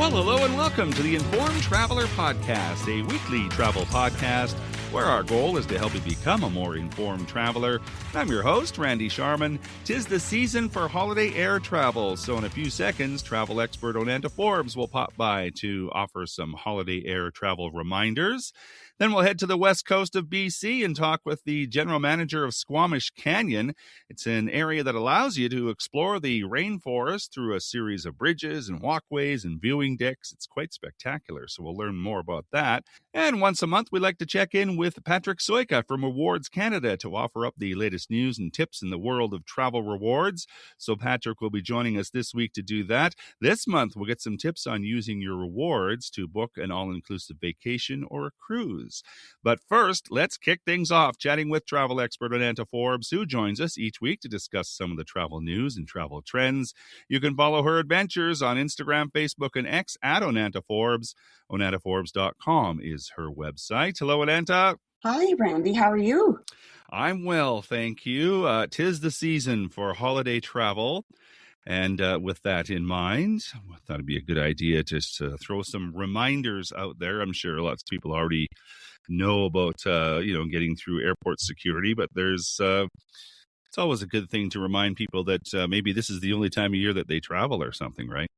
Well, hello and welcome to the Informed Traveler Podcast, a weekly travel podcast where our goal is to help you become a more informed traveler. I'm your host, Randy Sharman. 'Tis the season for holiday air travel, so in a few seconds, travel expert Onanta Forbes will pop by to offer some holiday air travel reminders. Then we'll head to the west coast of BC and talk with the general manager of Squamish Canyon. It's an area that allows you to explore the rainforest through a series of bridges and walkways and viewing decks. It's quite spectacular, so we'll learn more about that. And once a month, we like to check in with Patrick Soika from Rewards Canada to offer up the latest news and tips in the world of travel rewards. So Patrick will be joining us this week to do that. This month, we'll get some tips on using your rewards to book an all-inclusive vacation or a cruise. But first, let's kick things off chatting with travel expert Onanta Forbes, who joins us each week to discuss some of the travel news and travel trends. You can follow her adventures on Instagram, Facebook, and X at Onanta Forbes. OnantaForbes.com is her website. Hello, Onanta. Hi, Randy. How are you? I'm well, thank you. 'Tis the season for holiday travel. And with that in mind, I thought it'd be a good idea just to throw some reminders out there. I'm sure lots of people already know about, getting through airport security, but it's always a good thing to remind people that maybe this is the only time of year that they travel or something, right?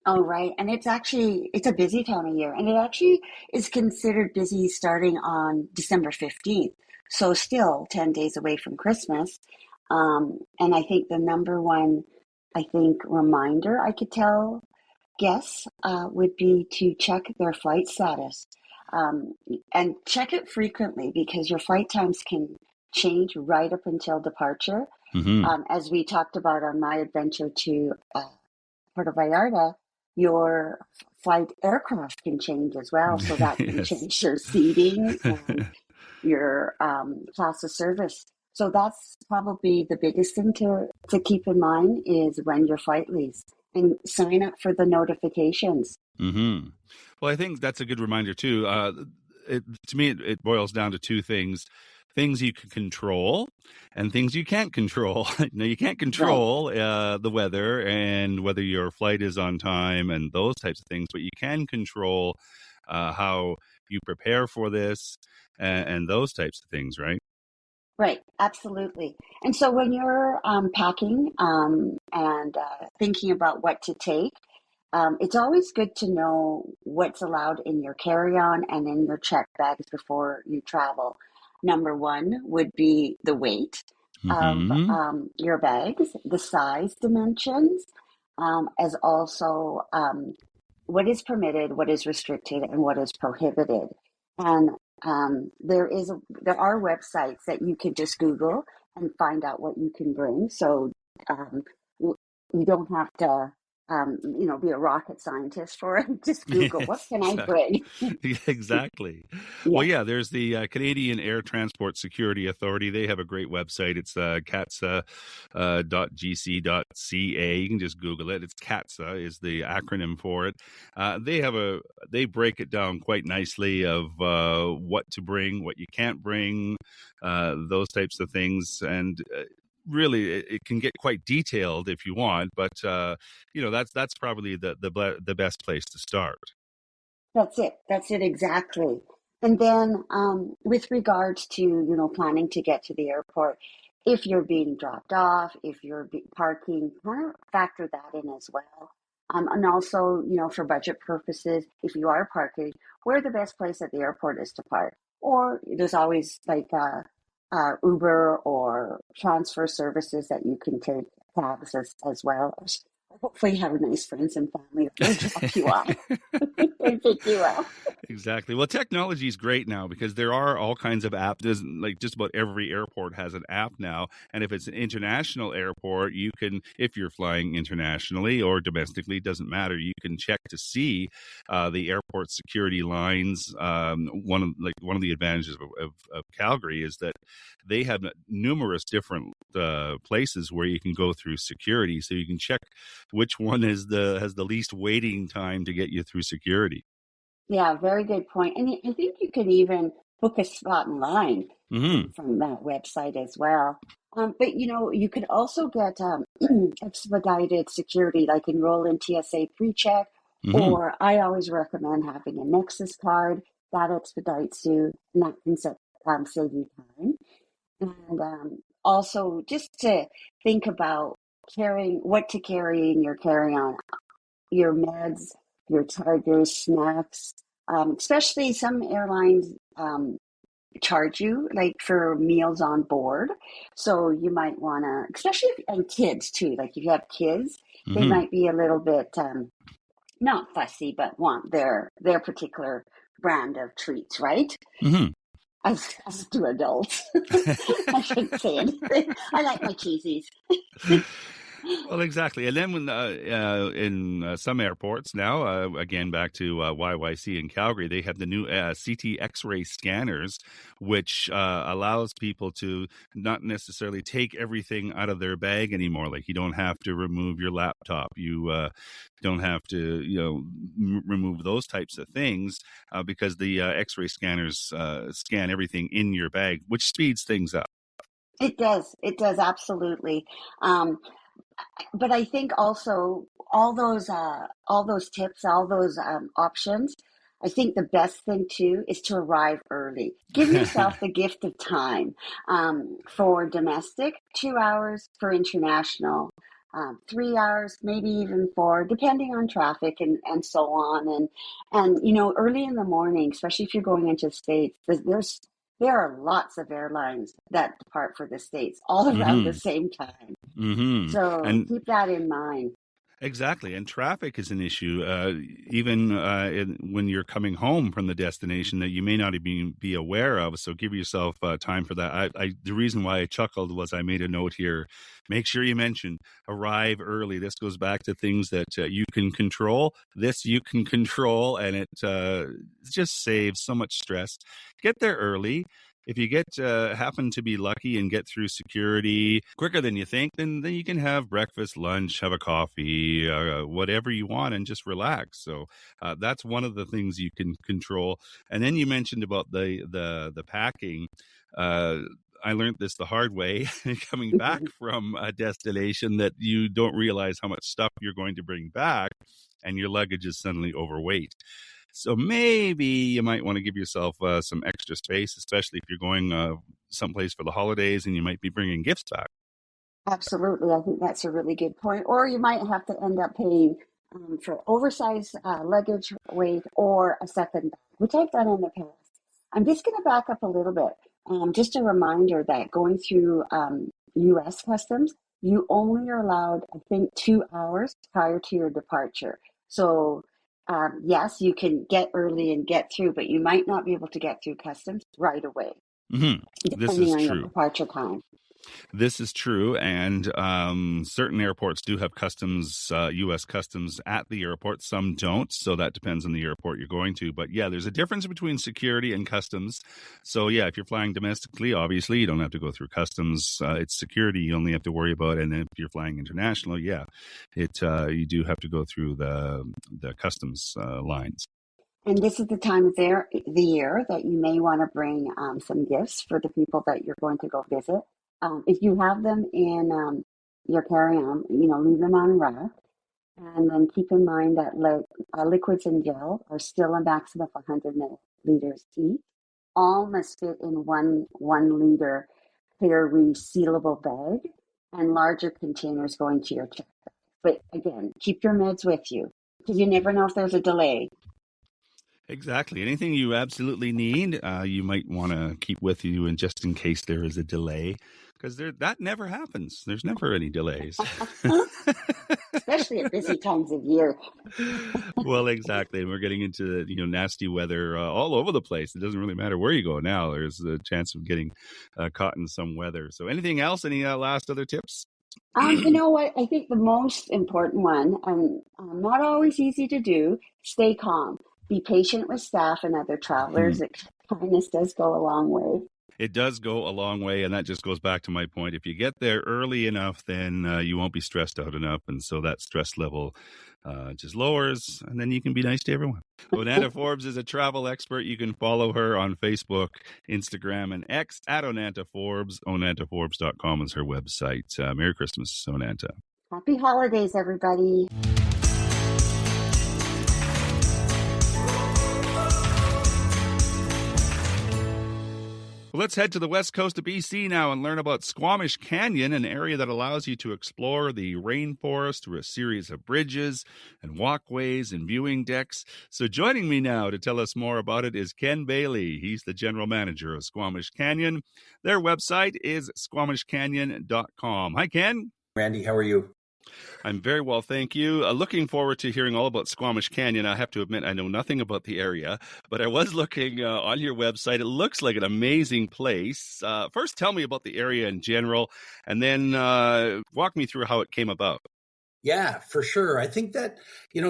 Oh, right. And it's a busy time of year. And it actually is considered busy starting on December 15th. So still 10 days away from Christmas. And I think the number one, reminder I could tell guests would be to check their flight status. And check it frequently because your flight times can change right up until departure. Mm-hmm. As we talked about on my adventure to Puerto Vallarta, your flight aircraft can change as well. So that can change your seating and your class of service. So that's probably the biggest thing to keep in mind is when your flight leaves and sign up for the notifications. Mm-hmm. Well, I think that's a good reminder, too. To me, it boils down to two things. Things you can control and things you can't control. Now, you can't control the weather and whether your flight is on time and those types of things, but you can control how you prepare for this and those types of things, right? Right, absolutely. And so when you're packing and thinking about what to take, it's always good to know what's allowed in your carry-on and in your check bags before you travel. Number one would be the weight of your bags, the size dimensions, as also what is permitted, what is restricted, and what is prohibited. And there are websites that you can just Google and find out what you can bring. So you don't have to be a rocket scientist for it. Just Google, what can I bring? Exactly. Yeah. Well, yeah, there's the Canadian Air Transport Security Authority. They have a great website. It's catsa.gc.ca. You can just Google it. It's CATSA is the acronym for it. They break it down quite nicely of what to bring, what you can't bring, those types of things. And really, it can get quite detailed if you want, but that's probably the best place to start. That's it exactly. And then with regards to planning to get to the airport, if you're being dropped off, if you're parking, kind of factor that in as well. And also, for budget purposes, if you are parking, where the best place at the airport is to park. Or there's always Uber or transfer services that you can take cabs as well. Hopefully you have nice friends and family that will drop you off and pick you up. Exactly. Well, technology is great now because there are all kinds of apps. Like just about every airport has an app now. And if it's an international airport, you can, if you're flying internationally or domestically, it doesn't matter. You can check to see the airport security lines. One of the advantages of Calgary is that they have numerous different places where you can go through security, so you can check which one has the least waiting time to get you through security. Yeah, very good point. And I think you can even book a spot in line from that website as well. But you could also get expedited security, like enroll in TSA pre-check Mm-hmm. Or I always recommend having a Nexus card that expedites you and that can save you time. And also just to think about carrying what to carry in your carry-on, your meds, your chargers, snacks. Especially some airlines charge you like for meals on board. So you might want to, especially and kids too. Like if you have kids, they Mm-hmm. might be a little bit not fussy, but want their particular brand of treats, right? Mm-hmm. As do adults. I shouldn't say anything. I like my cheesies. Well, exactly. And then when in some airports now, again back to YYC in Calgary, they have the new CT X-ray scanners, which allows people to not necessarily take everything out of their bag anymore. Like you don't have to remove your laptop. You don't have to, remove those types of things because the X-ray scanners scan everything in your bag, which speeds things up. It does. It does absolutely. Um, but I think also all those tips, all those options. I think the best thing too is to arrive early. Give yourself the gift of time for domestic, 2 hours for international, 3 hours, maybe even four, depending on traffic and so on. And early in the morning, especially if you're going into the States, there are lots of airlines that depart for the States all around the Mm-hmm. same time. Mm-hmm. So And keep that in mind. exactly. And traffic is an issue, even when you're coming home from the destination that you may not even be aware of. So give yourself time for that. The reason why I chuckled was I made a note here. Make sure you mention arrive early. This goes back to things that you can control. This you can control, and it just saves so much stress. Get there early. If you get happen to be lucky and get through security quicker than you think, then you can have breakfast, lunch, have a coffee, whatever you want, and just relax. So that's one of the things you can control. And then you mentioned about the packing. Uh, I learned this the hard way coming back from a destination that you don't realize how much stuff you're going to bring back, and your luggage is suddenly overweight. So maybe you might want to give yourself some extra space, especially if you're going someplace for the holidays and you might be bringing gifts back. Absolutely. I think that's a really good point. Or you might have to end up paying for oversized luggage weight or a second bag, which I've done in the past. I'm just going to back up a little bit. Just a reminder that going through US customs, you only are allowed, I think, 2 hours prior to your departure. So, yes, you can get early and get through, but you might not be able to get through customs right away, Mm-hmm. This depending is on your true. departure time. This is true, and certain airports do have customs, U.S. customs at the airport. Some don't, so that depends on the airport you're going to. But yeah, there's a difference between security and customs. So yeah, if you're flying domestically, obviously you don't have to go through customs. It's security you only have to worry about, and if you're flying international, yeah, you do have to go through the customs lines. And this is the time of the year that you may want to bring some gifts for the people that you're going to go visit. If you have them in your carry-on, leave them on rack. And then keep in mind that liquids and gel are still a maximum of 100 milliliters each. All must fit in one liter clear resealable bag, and larger containers going to your check. But again, keep your meds with you because you never know if there's a delay. Exactly. Anything you absolutely need, you might want to keep with you, and just in case there is a delay, because that never happens. There's never any delays. Especially at busy times of year. Well, exactly. And we're getting into nasty weather all over the place. It doesn't really matter where you go now. There's a chance of getting caught in some weather. So, anything else? Any last other tips? You know what? I think the most important one, and not always easy to do, stay calm. Be patient with staff and other travelers. Kindness does go a long way. It does go a long way, and that just goes back to my point. If you get there early enough, then you won't be stressed out enough, and so that stress level just lowers, and then you can be nice to everyone. Onanta Forbes is a travel expert. You can follow her on Facebook, Instagram, and X at Onanta Forbes. OnantaForbes.com is her website. Merry Christmas, Onanta. Happy holidays, everybody. Well, let's head to the west coast of BC now and learn about Squamish Canyon, an area that allows you to explore the rainforest through a series of bridges and walkways and viewing decks. So joining me now to tell us more about it is Ken Bailey. He's the general manager of Squamish Canyon. Their website is squamishcanyon.com. Hi, Ken. Randy, how are you? I'm very well, thank you. Looking forward to hearing all about Squamish Canyon. I have to admit, I know nothing about the area, but I was looking on your website. It looks like an amazing place. First, tell me about the area in general, and then walk me through how it came about. Yeah, for sure. I think that,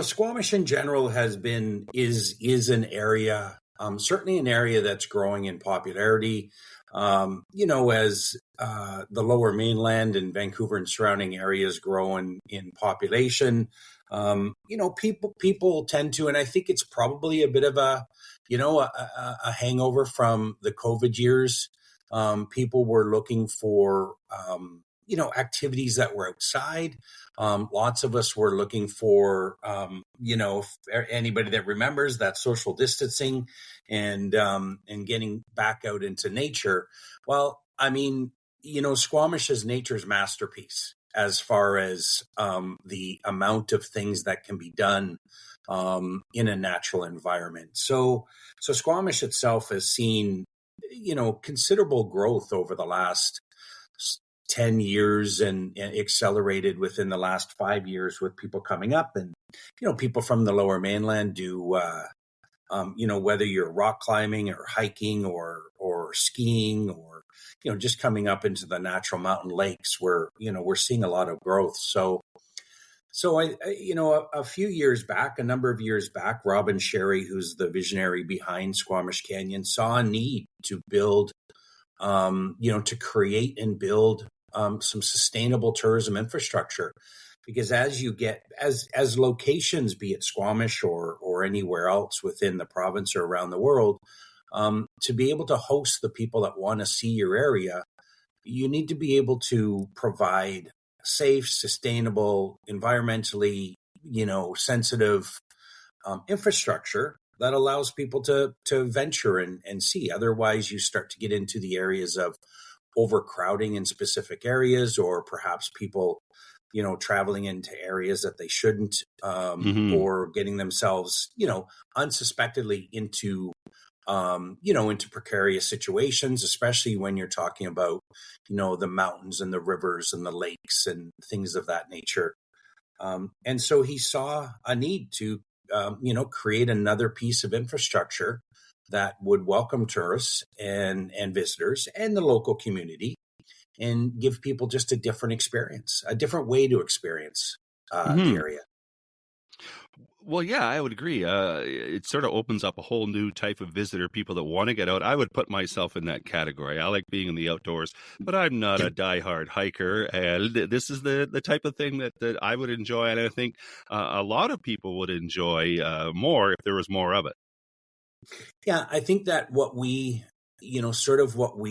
Squamish in general is an area, certainly an area that's growing in popularity. As the Lower Mainland and Vancouver and surrounding areas grow in population, people tend to, and I think it's probably a bit of a hangover from the COVID years. People were looking for, activities that were outside. Lots of us were looking for, anybody that remembers that social distancing and getting back out into nature. Well, I mean, Squamish is nature's masterpiece as far as the amount of things that can be done in a natural environment. So Squamish itself has seen, considerable growth over the last 10 years and accelerated within the last 5 years with people coming up. And, people from the Lower Mainland do, whether you're rock climbing or hiking or skiing or, just coming up into the natural mountain lakes where, we're seeing a lot of growth. So a few years back, a number of years back, Robin Sherry, who's the visionary behind Squamish Canyon, saw a need to build, to create and build some sustainable tourism infrastructure. Because as locations, be it Squamish or anywhere else within the province or around the world, to be able to host the people that want to see your area, you need to be able to provide safe, sustainable, environmentally, sensitive infrastructure that allows people to venture and see. Otherwise, you start to get into the areas of overcrowding in specific areas, or perhaps people, traveling into areas that they shouldn't, or getting themselves, unsuspectedly into precarious situations, especially when you're talking about, the mountains and the rivers and the lakes and things of that nature. And so he saw a need to, create another piece of infrastructure that would welcome tourists and visitors and the local community and give people just a different experience, a different way to experience the area. Well, yeah, I would agree. It sort of opens up a whole new type of visitor, people that want to get out. I would put myself in that category. I like being in the outdoors, but I'm not a diehard hiker. And this is the type of thing that I would enjoy. And I think a lot of people would enjoy more if there was more of it. Yeah, I think that what we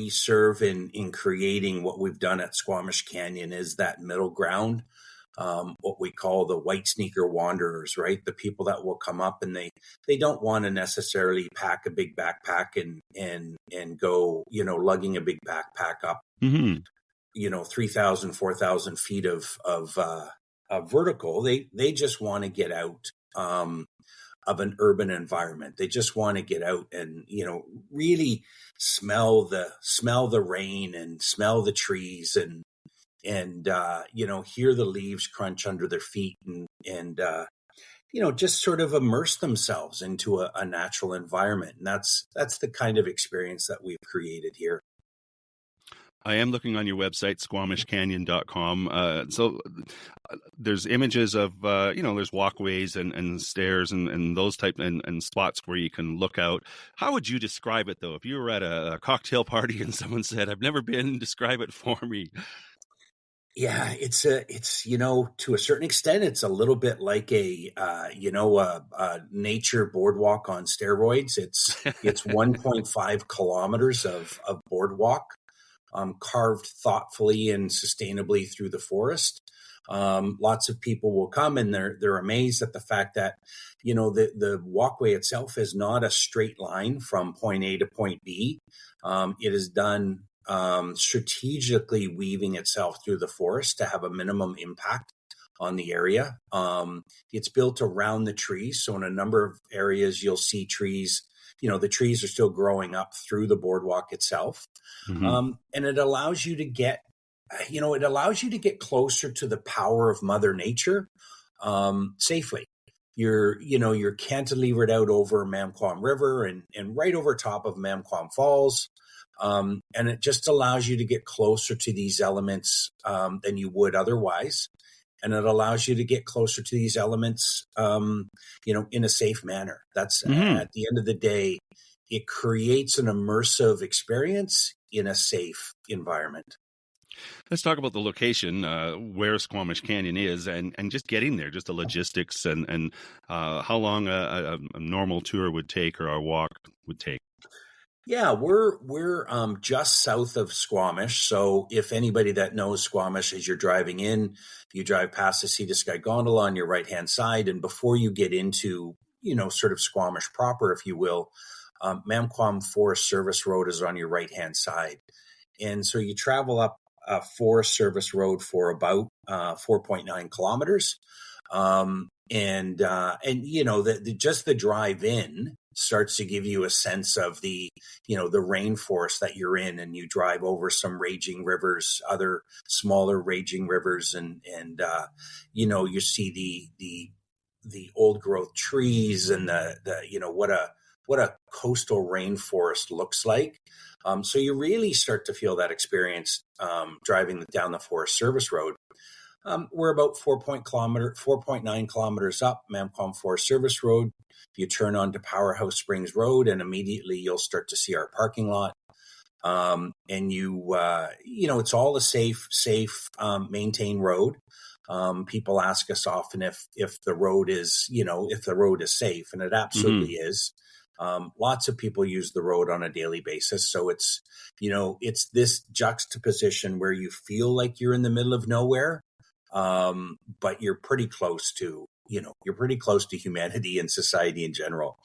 serve in creating what we've done at Squamish Canyon is that middle ground. What we call the white sneaker wanderers, right? The people that will come up and they don't want to necessarily pack a big backpack and go, lugging a big backpack up, 3,000, 4,000 feet of vertical. They just want to get out of an urban environment. They just want to get out and, really smell the rain and smell the trees and hear the leaves crunch under their feet and just sort of immerse themselves into a natural environment. And that's the kind of experience that we've created here. I am looking on your website, squamishcanyon.com. So there's images of, there's walkways and stairs and those type and spots where you can look out. How would you describe it, though? If you were at a cocktail party and someone said, I've never been, describe it for me. Yeah, it's to a certain extent, it's a little bit like a nature boardwalk on steroids. It's 1.5 kilometers of boardwalk carved thoughtfully and sustainably through the forest. Lots of people will come and they're amazed at the fact that, the walkway itself is not a straight line from point A to point B. It is done strategically weaving itself through the forest to have a minimum impact on the area. It's built around the trees. So in a number of areas, you'll see trees, the trees are still growing up through the boardwalk itself. Mm-hmm. And it allows you to get closer to the power of Mother Nature safely. You're cantilevered out over Mamquam River and right over top of Mamquam Falls. And it just allows you to get closer to these elements than you would otherwise. And it allows you to get closer to these elements, in a safe manner. That's Mm-hmm. at the end of the day, it creates an immersive experience in a safe environment. Let's talk about the location, where Squamish Canyon is, and just getting there, just the logistics and how long a normal tour would take or a walk would take. Yeah, we're just south of Squamish. So if anybody that knows Squamish, as you're driving in, you drive past the Sea to Sky Gondola on your right hand side, and before you get into sort of Squamish proper, if you will, Mamquam Forest Service Road is on your right hand side, and so you travel up Forest Service Road for about 4.9 kilometers, just the drive in starts to give you a sense of the rainforest that you're in, and you drive over some raging rivers, other smaller raging rivers, and you see the old growth trees and what a coastal rainforest looks like. So you really start to feel that experience driving down the Forest Service Road. We're about 4.9 kilometers up Mamquam Forest Service Road. You turn onto Powerhouse Springs Road, and immediately you'll start to see our parking lot. It's all a safe, maintained road. People ask us often if the road is safe, and it absolutely is. Lots of people use the road on a daily basis. So it's this juxtaposition where you feel like you're in the middle of nowhere, but you're pretty close to humanity and society in general.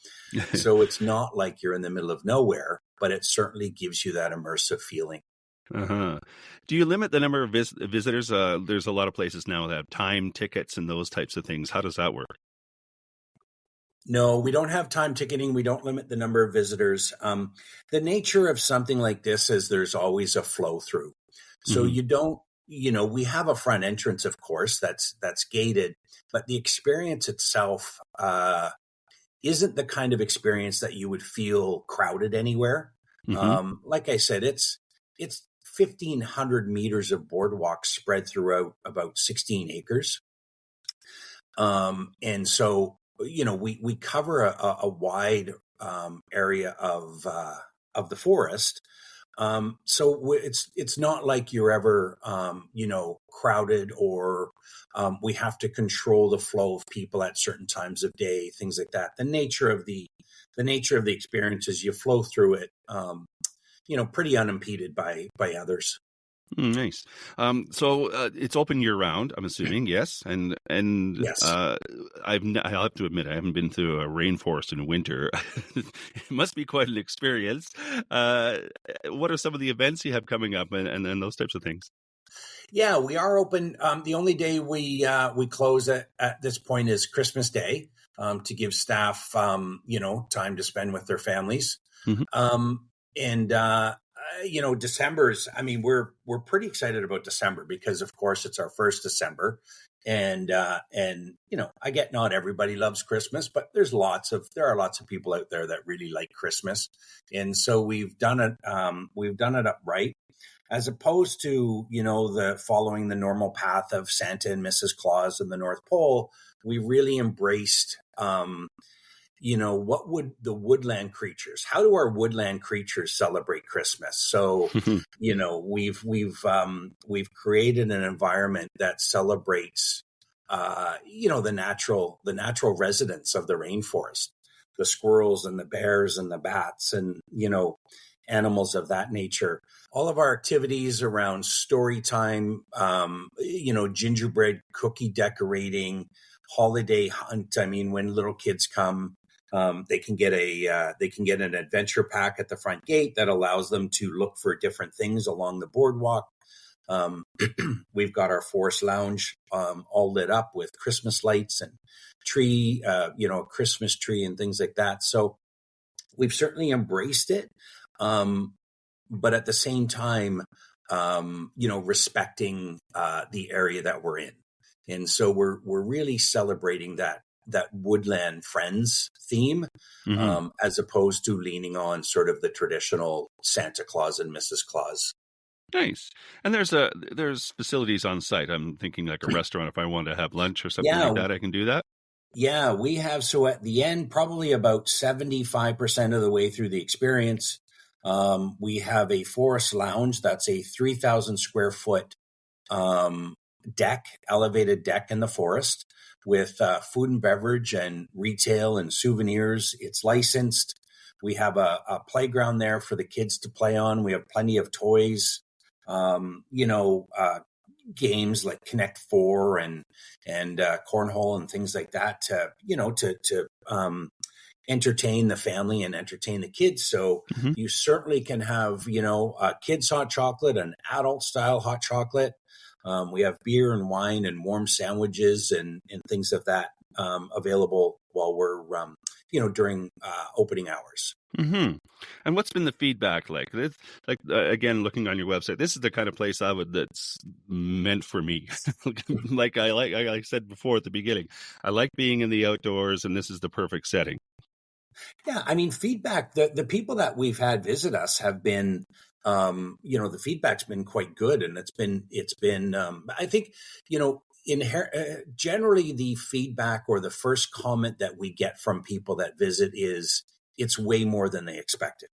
So it's not like you're in the middle of nowhere, but it certainly gives you that immersive feeling. Uh-huh. Do you limit the number of visitors? There's a lot of places now that have time tickets and those types of things. How does that work? No, we don't have time ticketing. We don't limit the number of visitors. The nature of something like this is there's always a flow through. So Mm-hmm. you don't, we have a front entrance, of course, that's gated, but the experience itself isn't the kind of experience that you would feel crowded anywhere. Mm-hmm. Like I said, it's 1,500 meters of boardwalk spread throughout about 16 acres. And so, we cover a wide area of the forest. So it's not like you're ever, crowded, or we have to control the flow of people at certain times of day, things like that. The nature of the experience is you flow through it, pretty unimpeded by others. Nice. So it's open year round, I'm assuming, yes. And Yes. I'll have to admit, I haven't been through a rainforest in winter. It must be quite an experience. What are some of the events you have coming up, and those types of things? Yeah, we are open. The only day we close at this point is Christmas Day, to give staff time to spend with their families. Mm-hmm. December's. I mean, we're pretty excited about December because, of course, it's our first December, and I get not everybody loves Christmas, but there are lots of people out there that really like Christmas, and so we've done it upright, as opposed to the following the normal path of Santa and Mrs. Claus and the North Pole. We really embraced. What would the woodland creatures? How do our woodland creatures celebrate Christmas? So, we've created an environment that celebrates, the natural residents of the rainforest, the squirrels and the bears and the bats, and animals of that nature. All of our activities around story time, gingerbread cookie decorating, holiday hunt. I mean, when little kids come, they can get an adventure pack at the front gate that allows them to look for different things along the boardwalk. We've got our forest lounge all lit up with Christmas lights and tree, Christmas tree and things like that. So we've certainly embraced it, but at the same time, respecting the area that we're in, and so we're really celebrating that woodland friends theme, as opposed to leaning on sort of the traditional Santa Claus and Mrs. Claus. Nice. And there's facilities on site. I'm thinking like a restaurant. If I want to have lunch or something like that, I can do that. Yeah, we have. So at the end, probably about 75% of the way through the experience, we have a forest lounge. That's a 3,000 square foot elevated deck in the forest with food and beverage and retail and souvenirs. It's licensed. We have a playground there for the kids to play on. We have plenty of toys, games like Connect Four and cornhole and things like that to entertain the family and entertain the kids. So you certainly can have, kids hot chocolate and adult style hot chocolate. We have beer and wine and warm sandwiches and things of that available while we're, during opening hours. Mm-hmm. And what's been the feedback like? Again, looking on your website, this is the kind of place that's meant for me. like I said before at the beginning, I like being in the outdoors, and this is the perfect setting. Yeah, I mean, feedback. The people that we've had visit us have been, the feedback's been quite good, and it's been. I think, generally the feedback or the first comment that we get from people that visit is it's way more than they expected,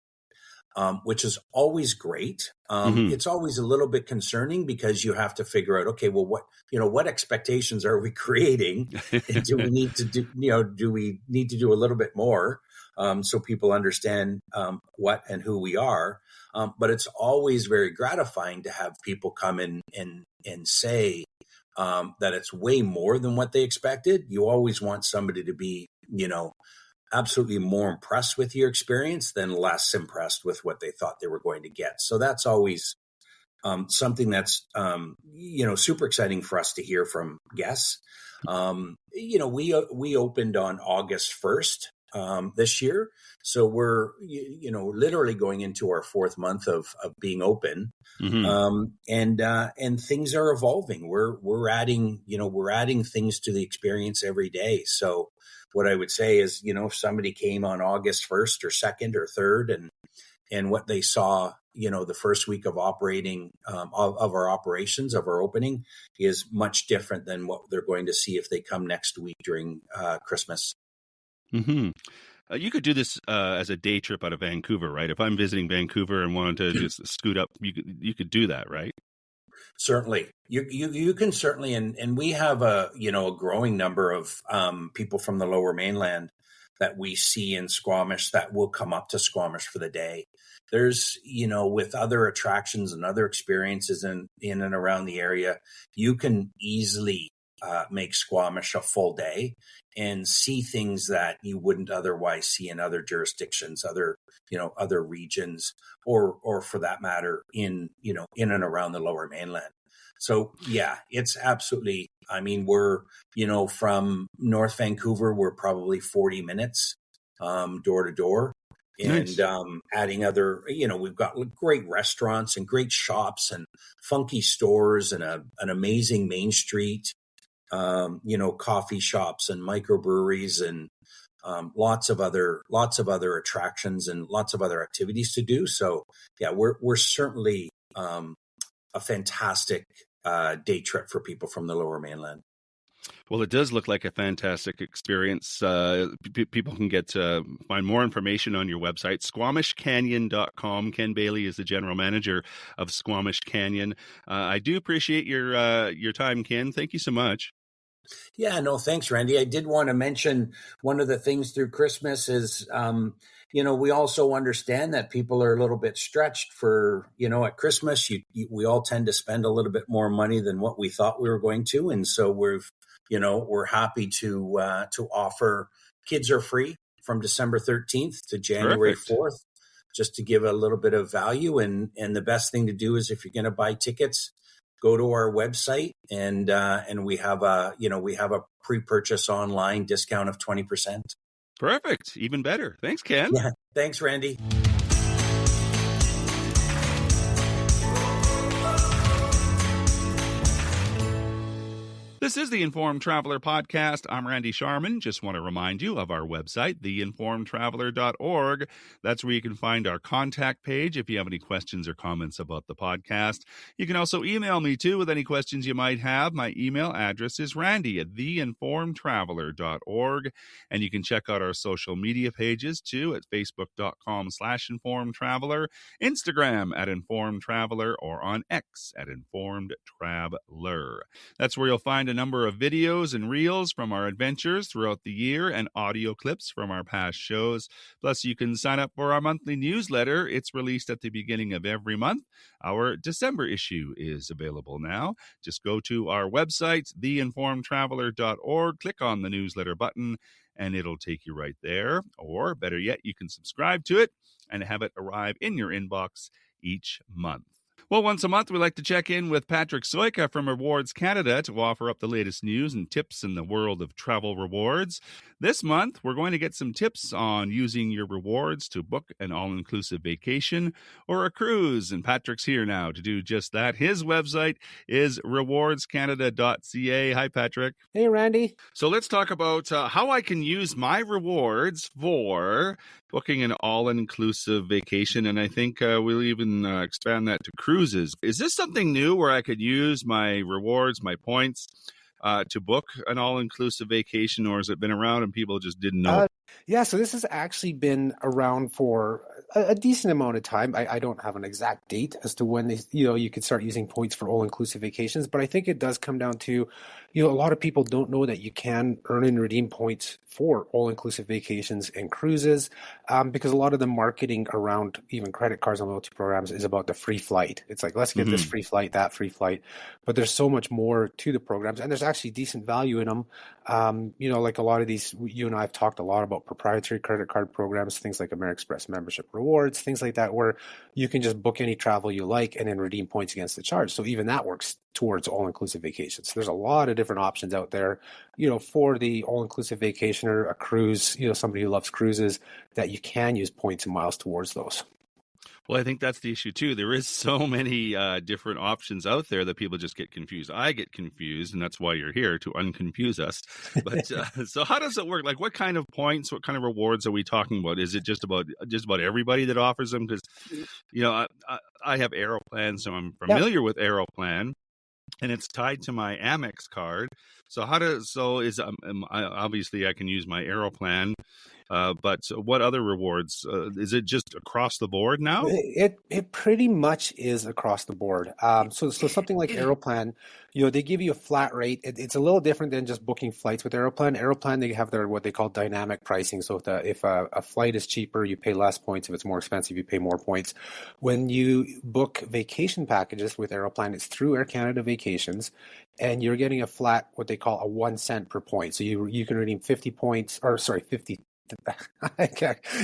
which is always great. It's always a little bit concerning because you have to figure out, okay, well, what expectations are we creating? And do we need to do a little bit more so people understand what and who we are? But it's always very gratifying to have people come in and say that it's way more than what they expected. You always want somebody to be, absolutely more impressed with your experience than less impressed with what they thought they were going to get. So that's always something that's, super exciting for us to hear from guests. We opened on August 1st this year. So we're, literally going into our fourth month of being open. And things are evolving. We're adding things to the experience every day. So what I would say is, if somebody came on August 1st or 2nd or 3rd and what they saw, the first week of operating of our operations, of our opening, is much different than what they're going to see if they come next week during Christmas. You could do this as a day trip out of Vancouver, right? If I'm visiting Vancouver and wanted to just scoot up, you could do that, right? Certainly, you can certainly, and we have a growing number of people from the Lower Mainland that we see in Squamish that will come up to Squamish for the day. There's, with other attractions and other experiences in and around the area, you can easily make Squamish a full day and see things that you wouldn't otherwise see in other jurisdictions, other regions, or for that matter, in and around the Lower Mainland. So yeah, it's absolutely, I mean, we're, from North Vancouver, we're probably 40 minutes door to door. And Nice. Adding other, we've got great restaurants and great shops and funky stores and an amazing main street, coffee shops and microbreweries and lots of other attractions and lots of other activities to do. So yeah, we're certainly a fantastic day trip for people from the Lower Mainland. Well, it does look like a fantastic experience. People can find more information on your website, squamishcanyon.com. Ken Bailey is the general manager of Squamish Canyon. I do appreciate your time, Ken. Thank you so much. Yeah, no, thanks, Randy. I did want to mention one of the things through Christmas is, we also understand that people are a little bit stretched for, at Christmas, we all tend to spend a little bit more money than what we thought we were going to. And so we're happy to offer kids are free from December 13th to January Perfect. 4th, just to give a little bit of value. And the best thing to do is, if you're going to buy tickets, go to our website, and we have a pre-purchase online discount of 20%. Perfect. Even better. Thanks, Ken. Yeah. Thanks, Randy. This is the Informed Traveler Podcast. I'm Randy Sharman. Just want to remind you of our website, theinformedtraveler.org. That's where you can find our contact page if you have any questions or comments about the podcast. You can also email me, too, with any questions you might have. My email address is randy@theinformedtraveler.org. And you can check out our social media pages, too, at facebook.com/informedtraveler, Instagram @informedtraveler, or on X @informedtraveler. That's where you'll find a number of videos and reels from our adventures throughout the year and audio clips from our past shows. Plus, you can sign up for our monthly newsletter. It's released at the beginning of every month. Our December issue is available now. Just go to our website, theinformedtraveler.org, click on the newsletter button, and it'll take you right there. Or better yet, you can subscribe to it and have it arrive in your inbox each month. Well, once a month, we like to check in with Patrick Soika from Rewards Canada to offer up the latest news and tips in the world of travel rewards. This month, we're going to get some tips on using your rewards to book an all-inclusive vacation or a cruise. And Patrick's here now to do just that. His website is rewardscanada.ca. Hi, Patrick. Hey, Randy. So let's talk about how I can use my rewards for booking an all-inclusive vacation. And I think we'll even expand that to cruises. Is this something new where I could use my rewards, my points, to book an all-inclusive vacation, or has it been around and people just didn't know? Yeah, so this has actually been around for a decent amount of time. I don't have an exact date as to when you could start using points for all-inclusive vacations, but I think it does come down to, a lot of people don't know that you can earn and redeem points for all-inclusive vacations and cruises, because a lot of the marketing around even credit cards and loyalty programs is about the free flight. It's like, let's get this free flight, that free flight, but there's so much more to the programs, and there's actually decent value in them. Like a lot of these, you and I have talked a lot about proprietary credit card programs, things like American Express membership rewards, things like that, where you can just book any travel you like and then redeem points against the charge. So even that works towards all-inclusive vacations. There's a lot of different options out there, for the all-inclusive vacationer, a cruise, somebody who loves cruises, that you can use points and miles towards those. Well, I think that's the issue, too. There is so many different options out there that people just get confused. I get confused, and that's why you're here, to unconfuse us. But so how does it work? Like, what kind of points, what kind of rewards are we talking about? Is it just about everybody that offers them? Because, I have Aeroplan, so I'm familiar with Aeroplan, and it's tied to my Amex card. So obviously I can use my Aeroplan. But what other rewards? Is it just across the board now? It pretty much is across the board. So something like Aeroplan, they give you a flat rate. It's a little different than just booking flights with Aeroplan. Aeroplan, they have what they call dynamic pricing. So if a flight is cheaper, you pay less points. If it's more expensive, you pay more points. When you book vacation packages with Aeroplan, it's through Air Canada Vacations, and you're getting a flat, what they call a 1 cent per point. So you can redeem 50 points, or sorry, 50.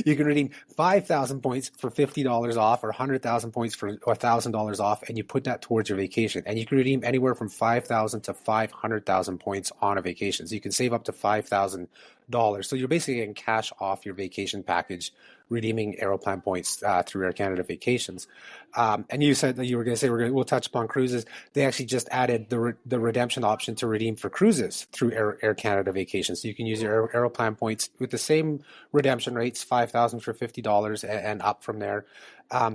You can redeem 5,000 points for $50 off, or 100,000 points for $1,000 off, and you put that towards your vacation. And you can redeem anywhere from 5,000 to 500,000 points on a vacation. So you can save up to $5,000. So you're basically getting cash off your vacation package, redeeming Aeroplan points through Air Canada Vacations. And you said that you were going to say we'll touch upon cruises. They actually just added the redemption option to redeem for cruises through Air Canada Vacations. So you can use your Aeroplan points with the same redemption rates, $5,000 for $50 and up from there,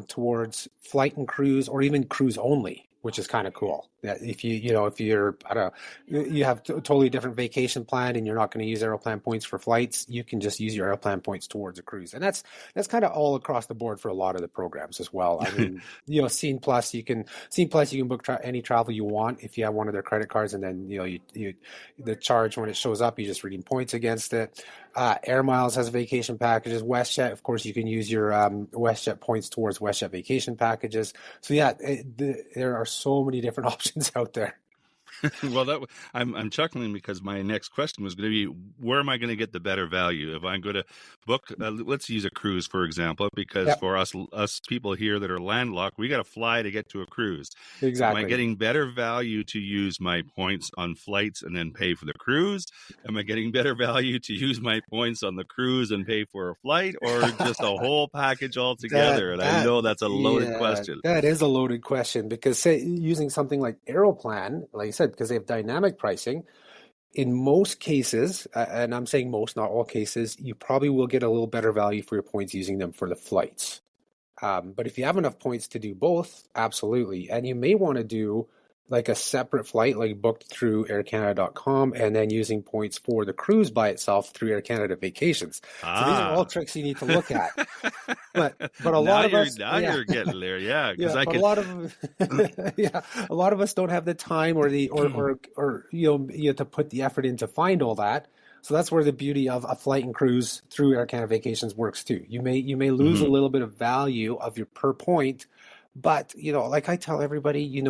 towards flight and cruise, or even cruise only, which is kind of cool. That if you're, I don't know, you have a totally different vacation plan and you're not going to use Aeroplan points for flights, you can just use your Aeroplan points towards a cruise. And that's kind of all across the board for a lot of the programs as well. I mean, Scene Plus, you can book any travel you want if you have one of their credit cards, and then, you the charge when it shows up, you just redeem points against it. Air Miles has vacation packages. WestJet, of course, you can use your WestJet points towards WestJet vacation packages. So yeah, there are so many different options out there. Well, I'm chuckling because my next question was going to be, where am I going to get the better value if I'm going to book? Let's use a cruise, for example, because for us people here that are landlocked, we got to fly to get to a cruise. Exactly. Am I getting better value to use my points on flights and then pay for the cruise? Am I getting better value to use my points on the cruise and pay for a flight, or just a whole package altogether? I know that's a loaded question. That is a loaded question, because say using something like Aeroplan, like I said, because they have dynamic pricing, in most cases, and I'm saying most, not all cases, you probably will get a little better value for your points using them for the flights. But if you have enough points to do both, absolutely. And you may want to do like a separate flight, like booked through aircanada.com, and then using points for the cruise by itself through Air Canada Vacations. So these are all tricks you need to look at. But a lot of us you're getting there, because a lot of us don't have the time or to put the effort in to find all that. So that's where the beauty of a flight and cruise through Air Canada Vacations works too. You may lose a little bit of value of your per point, but like I tell everybody,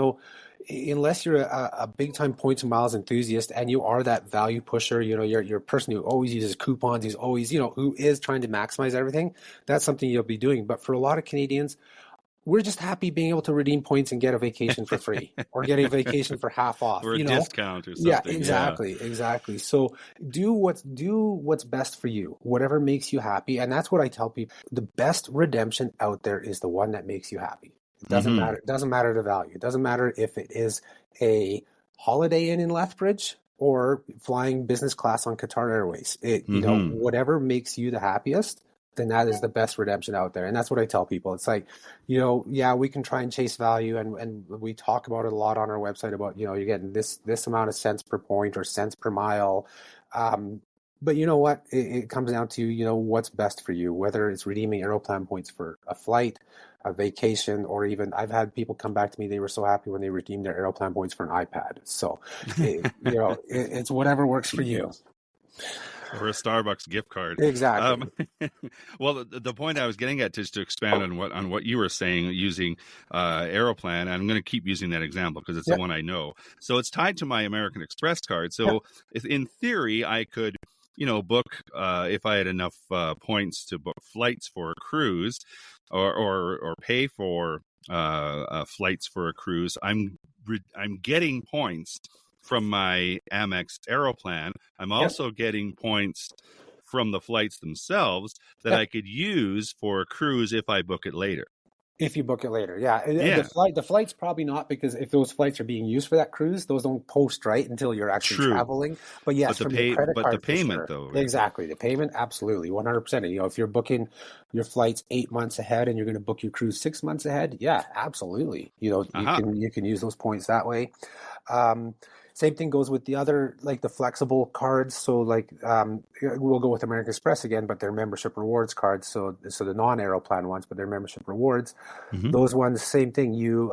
unless you're a big time points and miles enthusiast and you are that value pusher, you're a person who always uses coupons, who's always, who is trying to maximize everything, that's something you'll be doing. But for a lot of Canadians, we're just happy being able to redeem points and get a vacation for free or get a vacation for half off, or a discount or something. Yeah, exactly. So do what's best for you, whatever makes you happy. And that's what I tell people. The best redemption out there is the one that makes you happy. It doesn't matter. It doesn't matter the value. It doesn't matter if it is a Holiday Inn in Lethbridge or flying business class on Qatar Airways. Whatever makes you the happiest, then that is the best redemption out there. And that's what I tell people. It's like, we can try and chase value, and we talk about it a lot on our website about, you're getting this amount of cents per point or cents per mile. But you know what? It comes down to, what's best for you, whether it's redeeming Aeroplan points for a flight, a vacation, or even I've had people come back to me. They were so happy when they redeemed their Aeroplan points for an iPad. So, it's whatever works for you. Or a Starbucks gift card. Exactly. Well, the point I was getting at is to expand on what you were saying using Aeroplan. I'm going to keep using that example because it's the one I know. So it's tied to my American Express card. So in theory, I could book if I had enough points to book flights for a cruise or pay for flights for a cruise. I'm getting points from my Amex Aeroplan. I'm also getting points from the flights themselves that I could use for a cruise if I book it later. If you book it later, The flight's probably not, because if those flights are being used for that cruise, those don't post right until you're actually traveling. But yes, but the payment though, right? Exactly, the payment, absolutely, 100%. If you're booking your flights 8 months ahead and you're going to book your cruise 6 months ahead, yeah, absolutely. You can use those points that way. Same thing goes with the other, like the flexible cards. So we'll go with American Express again, but their membership rewards cards. So the non-Aeroplan ones, but their membership rewards. Those ones, same thing. You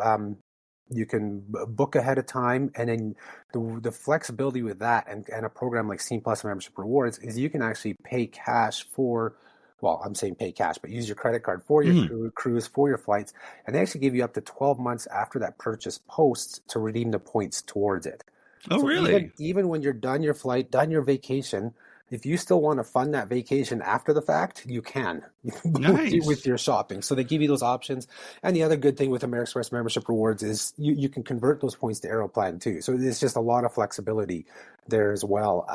can book ahead of time, and then the flexibility with that and a program like Scene Plus membership rewards is you can actually pay cash for. Well, I'm saying pay cash, but use your credit card for your cruise, for your flights, and they actually give you up to 12 months after that purchase posts to redeem the points towards it. Oh, so really? Even when you're done your flight, done your vacation, if you still want to fund that vacation after the fact, you can. Nice. with your shopping. So they give you those options. And the other good thing with American Express membership rewards is you can convert those points to Aeroplan too. So there's just a lot of flexibility there as well.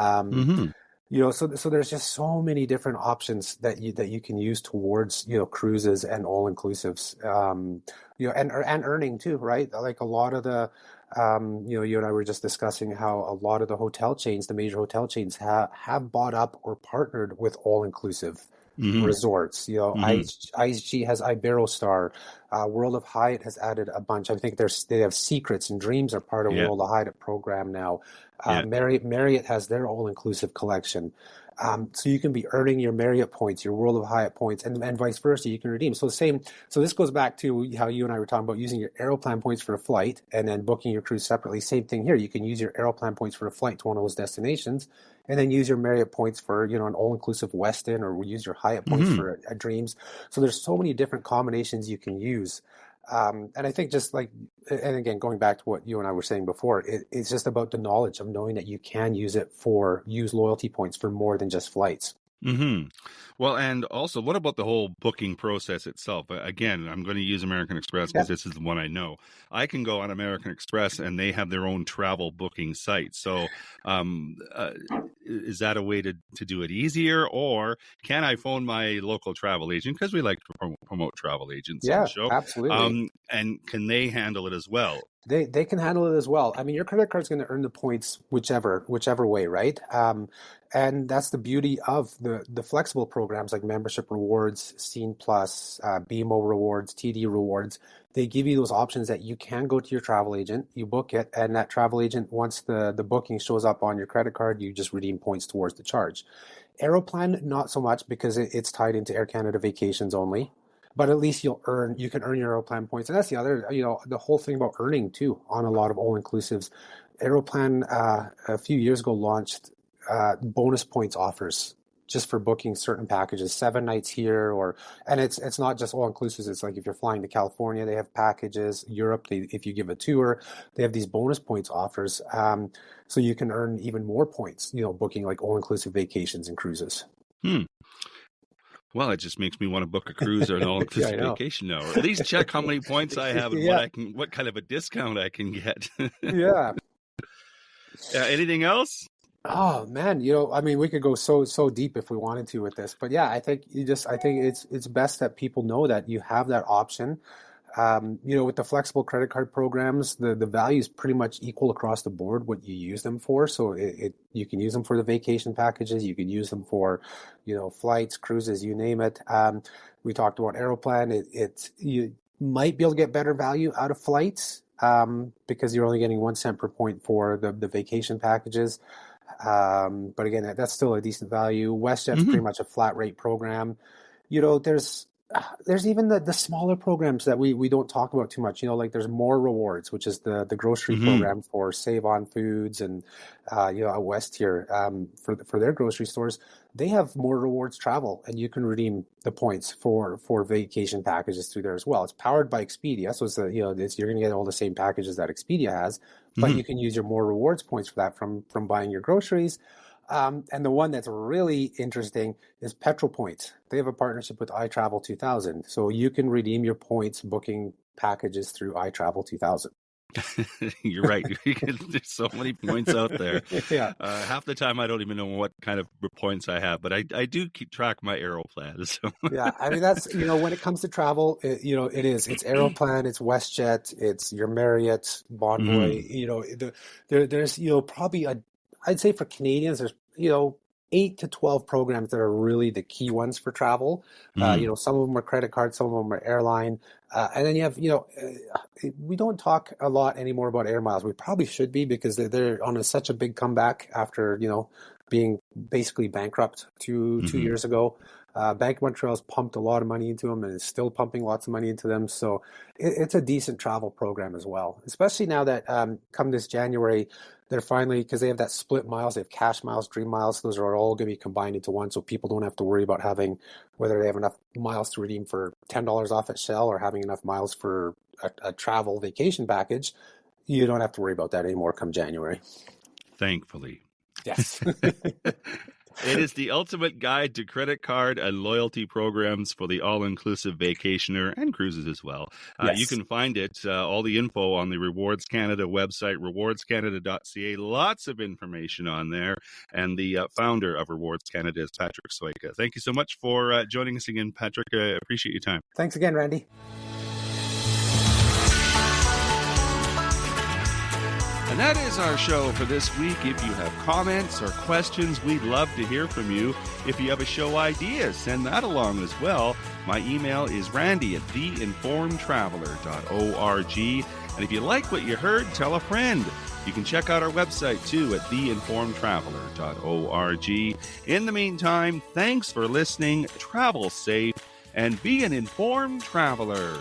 So there's just so many different options that you can use towards cruises and all inclusives, and earning too, right? Like a lot of the you and I were just discussing how a lot of the hotel chains, the major hotel chains, have bought up or partnered with all inclusive resorts. IHG has Iberostar, World of Hyatt has added a bunch. I think they have Secrets and Dreams are part of Yeah. World of Hyatt program now. Yeah. Marriott has their all-inclusive collection. So you can be earning your Marriott points, your World of Hyatt points, and vice versa. You can redeem. So this goes back to how you and I were talking about using your Aeroplan points for a flight and then booking your cruise separately. Same thing here. You can use your Aeroplan points for a flight to one of those destinations, and then use your Marriott points for an all-inclusive Westin, or use your Hyatt points for a Dreams. So there's so many different combinations you can use. And I think and again, going back to what you and I were saying before, it's just about the knowledge of knowing that you can use loyalty points for more than just flights. Mm-hmm. Well, and also, what about the whole booking process itself? Again, I'm going to use American Express because this is the one I know. I can go on American Express and they have their own travel booking site. So is that a way to do it easier, or can I phone my local travel agent, because we like to promote travel agents on the show? Absolutely. And can they handle it as well? They can handle it as well. I mean, your credit card's going to earn the points whichever way, right? And that's the beauty of the flexible programs like Membership Rewards, Scene Plus, BMO Rewards, TD Rewards. They give you those options that you can go to your travel agent, you book it, and that travel agent, once the booking shows up on your credit card, you just redeem points towards the charge. Aeroplan, not so much, because it's tied into Air Canada Vacations only. But at least you can earn your Aeroplan points. And that's the other, the whole thing about earning too on a lot of all-inclusives. Aeroplan a few years ago launched bonus points offers just for booking certain packages, 7 nights here, and it's not just all-inclusives. It's like if you're flying to California, they have packages. Europe, if you give a tour, they have these bonus points offers. So you can earn even more points, booking like all-inclusive vacations and cruises. Well, it just makes me want to book a cruise or an all-inclusive vacation now, or at least check how many points I have and what kind of a discount I can get. Yeah. Anything else? Oh man, I mean, we could go so deep if we wanted to with this, but yeah, I think it's best that people know that you have that option. With the flexible credit card programs, the value is pretty much equal across the board what you use them for. So you can use them for the vacation packages, you can use them for, flights, cruises, you name it. We talked about Aeroplan. You might be able to get better value out of flights because you're only getting 1 cent per point for the vacation packages. But again, that's still a decent value. WestJet's pretty much a flat rate program. There's even the smaller programs that we don't talk about too much. Like there's More Rewards, which is the grocery program for Save On Foods and out west here for their grocery stores. They have More Rewards Travel, and you can redeem the points for vacation packages through there as well. It's powered by Expedia, so you're going to get all the same packages that Expedia has, but you can use your More Rewards points for that from buying your groceries. And the one that's really interesting is Petrol Points. They have a partnership with iTravel 2000. So you can redeem your points booking packages through iTravel 2000. You're right. There's so many points out there. Yeah. Half the time I don't even know what kind of points I have, but I do keep track of my Aeroplan. So. Yeah, I mean, that's, when it comes to travel, it's Aeroplan, it's WestJet, it's your Marriott, Bonvoy, there's, probably I'd say for Canadians, there's, 8 to 12 programs that are really the key ones for travel. Some of them are credit cards, some of them are airline. And then you have, we don't talk a lot anymore about air miles. We probably should be, because they're on such a big comeback after, being basically bankrupt two years ago. Bank of Montreal's pumped a lot of money into them and is still pumping lots of money into them. So it's a decent travel program as well, especially now that come this January, they're finally, because they have that split miles, they have cash miles, dream miles. Those are all going to be combined into one. So people don't have to worry about having, whether they have enough miles to redeem for $10 off at Shell or having enough miles for a travel vacation package. You don't have to worry about that anymore come January. Thankfully. Yes. It is the ultimate guide to credit card and loyalty programs for the all-inclusive vacationer and cruises as well. Yes. You can find it, all the info on the Rewards Canada website, rewardscanada.ca. Lots of information on there. And the founder of Rewards Canada is Patrick Soika. Thank you so much for joining us again, Patrick. I appreciate your time. Thanks again, Randy. And that is our show for this week. If you have comments or questions, we'd love to hear from you. If you have a show idea, send that along as well. My email is randy@theinformedtraveler.org. And if you like what you heard, tell a friend. You can check out our website too at theinformedtraveler.org. In the meantime, thanks for listening, travel safe, and be an informed traveler.